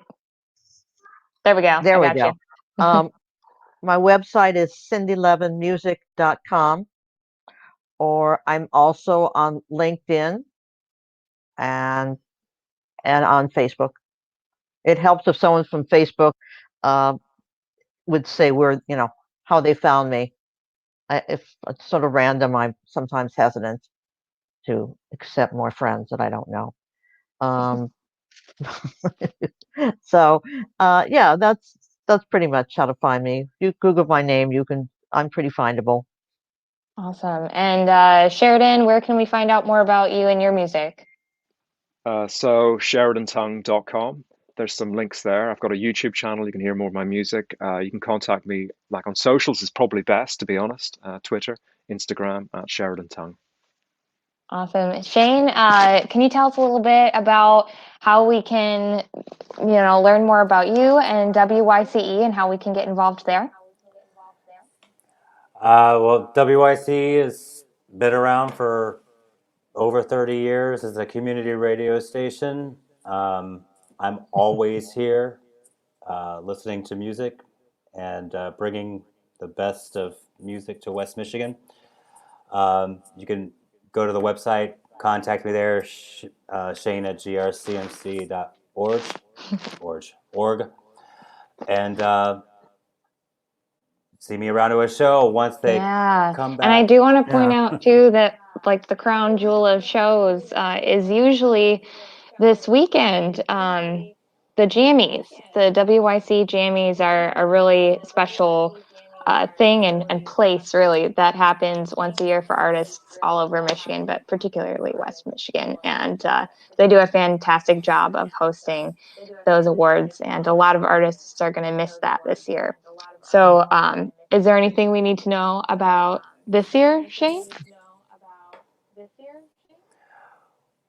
There we go. There we go. My website is cindylevinmusic.com, or I'm also on LinkedIn and on Facebook. it helps if someone from Facebook would say where, how they found me. If it's sort of random, I'm sometimes hesitant to accept more friends that I don't know. So yeah, that's pretty much how to find me. You Google my name, I'm pretty findable. Awesome. And Sheridan, where can we find out more about you and your music? So sheridantongue.com. There's some links there. I've got a YouTube channel. You can hear more of my music. You can contact me like on socials is probably best, to be honest. Twitter, Instagram at Sheridan Tongue. Awesome. Shane, can you tell us a little bit about how we can, learn more about you and WYCE and how we can get involved there? Well, WYC has been around for over 30 years as a community radio station. I'm always here listening to music and bringing the best of music to West Michigan. You can go to the website, contact me there, Shane at grcmc.org, and see me around to a show once they come back. And I do want to point out too that like the crown jewel of shows is usually this weekend. The jammies, the WYC jammies are a really special thing and place really that happens once a year for artists all over Michigan, but particularly West Michigan. And they do a fantastic job of hosting those awards, and a lot of artists are going to miss that this year. So is there anything we need to know about this year, Shane?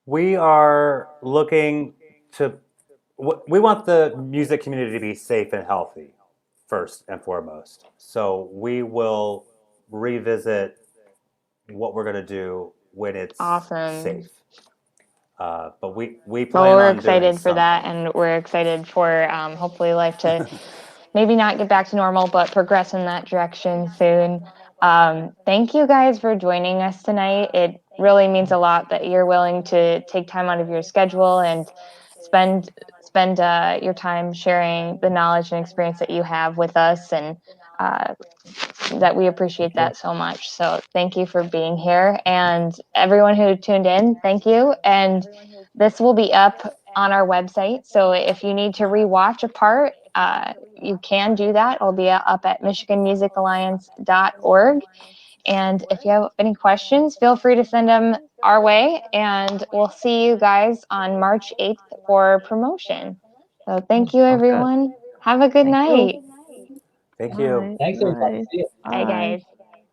We are looking to, we want the music community to be safe and healthy first and foremost. So we will revisit what we're going to do when it's safe. But we plan we're on excited doing for that, something. and we're excited for hopefully life to maybe not get back to normal, but progress in that direction soon. Thank you guys for joining us tonight. It really means a lot that you're willing to take time out of your schedule and spend your time sharing the knowledge and experience that you have with us, and that we appreciate that so much. So thank you for being here, and everyone who tuned in, thank you. And this will be up on our website, so if you need to rewatch a part, you can do that. It'll be up at michiganmusicalliance.org. And if you have any questions, feel free to send them our way, and we'll see you guys on March 8th for promotion. So thank you, everyone. Have a good night. Thank you. Thanks, everybody. See you. Bye, guys.